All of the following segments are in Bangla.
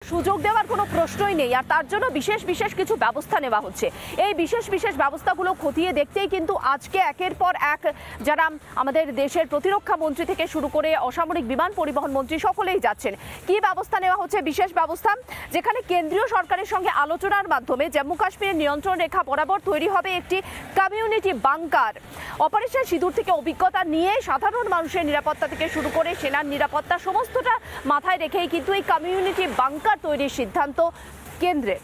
সুযোগ দেওয়ার কোনো প্রশ্নই নেই, আর তার জন্য বিশেষ বিশেষ কিছু ব্যবস্থা নেওয়া হচ্ছে। এই বিশেষ বিশেষ ব্যবস্থাগুলো খতিয়ে দেখতেই কিন্তু আজকে একের পর এক যারা আমাদের দেশের প্রতিরক্ষা মন্ত্রী থেকে শুরু করে অসামরিক বিমান পরিবহন মন্ত্রী সকলেই যাচ্ছেন। কি ব্যবস্থা নেওয়া হচ্ছে? বিশেষ ব্যবস্থা, যেখানে কেন্দ্রীয় সরকারের সঙ্গে আলোচনার মাধ্যমে জম্মু কাশ্মীরের নিয়ন্ত্রণ রেখা বরাবর তৈরি হবে একটি কমিউনিটি বাংকার। অপারেশন সিঁদুর থেকে অভিজ্ঞতা নিয়ে সাধারণ মানুষের নিরাপত্তা থেকে শুরু করে সেনার নিরাপত্তা সমস্তটা মাথায় রেখেই কিন্তু এই কমিউনিটি বাংকার তৈরির সিদ্ধান্ত কেন্দ্রের।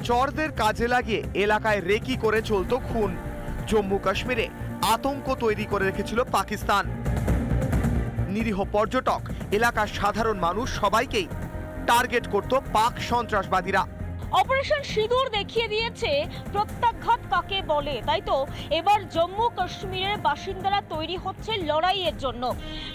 চরদের কাজে লাগিয়ে এলাকায় রেকি করে চলত খুন। জম্মু কাশ্মীরে আতঙ্ক তৈরি করে রেখেছিল পাকিস্তান। নিরীহ পর্যটক, এলাকার সাধারণ মানুষ সবাইকেই টার্গেট করত পাক সন্ত্রাসবাদীরা। অপারেশন সিঁদুর দেখিয়ে দিয়েছে প্রত্যাঘাত কাকে বলে, তাই তো এবার জম্মু কাশ্মীরের বাসিন্দারা তৈরি হচ্ছে লড়াইয়ের জন্য।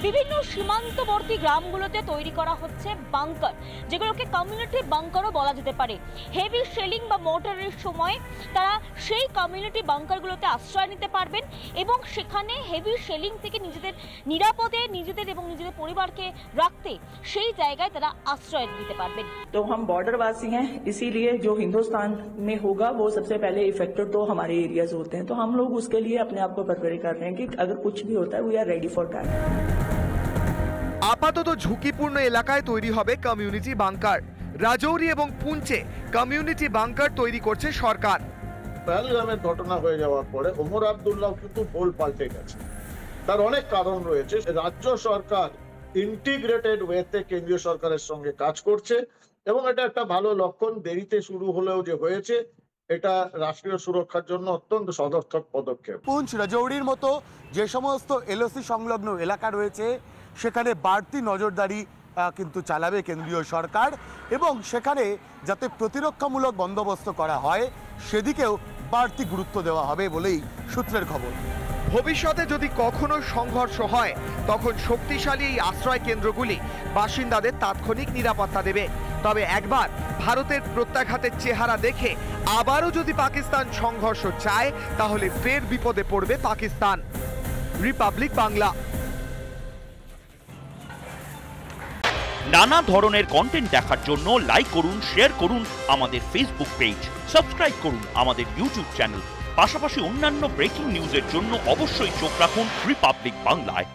বিভিন্ন সীমান্তবর্তী গ্রামগুলোতে তৈরি করা হচ্ছে বাংকার, যেগুলোকে কমিউনিটি বাংকারও বলা যেতে পারে। হেভি শেলিং বা মোর্টারের সময় তারা সেই কমিউনিটি বাংকারগুলোতে আশ্রয় নিতে পারবেন এবং সেখানে হেভি শেলিং থেকে নিজেদের নিরাপদে নিজেদের এবং নিজেদের পরিবারকে রাখতে সেই জায়গায় তারা আশ্রয় নিতে পারবেন। তো हम बॉर्डरवासी हैं, इसीलिए जो हिंदुस्तान में होगा वो सबसे पहले इफेक्टेड तो हमारे एरियाज होते हैं, तो हम लोग उसके लिए अपने आप को प्रिपेयर कर रहे हैं कि अगर कुछ भी होता है we are ready for that. আপাতত ঝুঁকিপূর্ণ এলাকায় তৈরি হবে কমিউনিটি বাংকার। রাজৌরি এবং পুঞ্চে কমিউনিটি বাংকার তৈরি করছে সরকার। পহেলগামের ঘটনা হয়ে যাওয়ার পরে ওমর আব্দুল্লাহ কিন্তু ভুল পাল্টে গেছে। তার অনেক কারণ রয়েছে। রাজ্য সরকার ইন্টিগ্রেটেড ওয়েতে কেন্দ্রীয় সরকারের সঙ্গে কাজ করছে এবং এটা একটা ভালো লক্ষণ। দেরিতে শুরু হলেও যে হয়েছে, এটা রাষ্ট্রীয় সুরক্ষার জন্য অত্যন্ত সদর্থক পদক্ষেপ। পুঞ্চ, রাজৌরির মতো যে সমস্ত এলওসি সংলগ্ন এলাকা রয়েছে সেখানে বাড়তি নজরদারি কিন্তু চালাবে কেন্দ্রীয় সরকার এবং সেখানে যাতে প্রতিরক্ষামূলক বন্দোবস্ত করা হয় সেদিকেও বাড়তি গুরুত্ব দেওয়া হবে বলেই সূত্রের খবর। ভবিষ্যতে যদি কখনো সংঘর্ষ হয় তখন শক্তিশালী এই আশ্রয় কেন্দ্রগুলি বাসিন্দাদের তাৎক্ষণিক নিরাপত্তা দেবে। তবে একবার ভারতের প্রত্যাঘাতের চেহারা দেখে আবারও যদি পাকিস্তান সংঘর্ষ চায় তাহলে ফের বিপদে পড়বে পাকিস্তান। রিপাবলিক বাংলা। নানা ধরনের কন্টেন্ট দেখার জন্য লাইক করুন, শেয়ার করুন আমাদের ফেসবুক পেজ, সাবস্ক্রাইব করুন আমাদের ইউটিউব চ্যানেল। পাশাপাশি অন্যান্য ব্রেকিং নিউজের জন্য অবশ্যই চোখ রাখুন রিপাবলিক বাংলায়।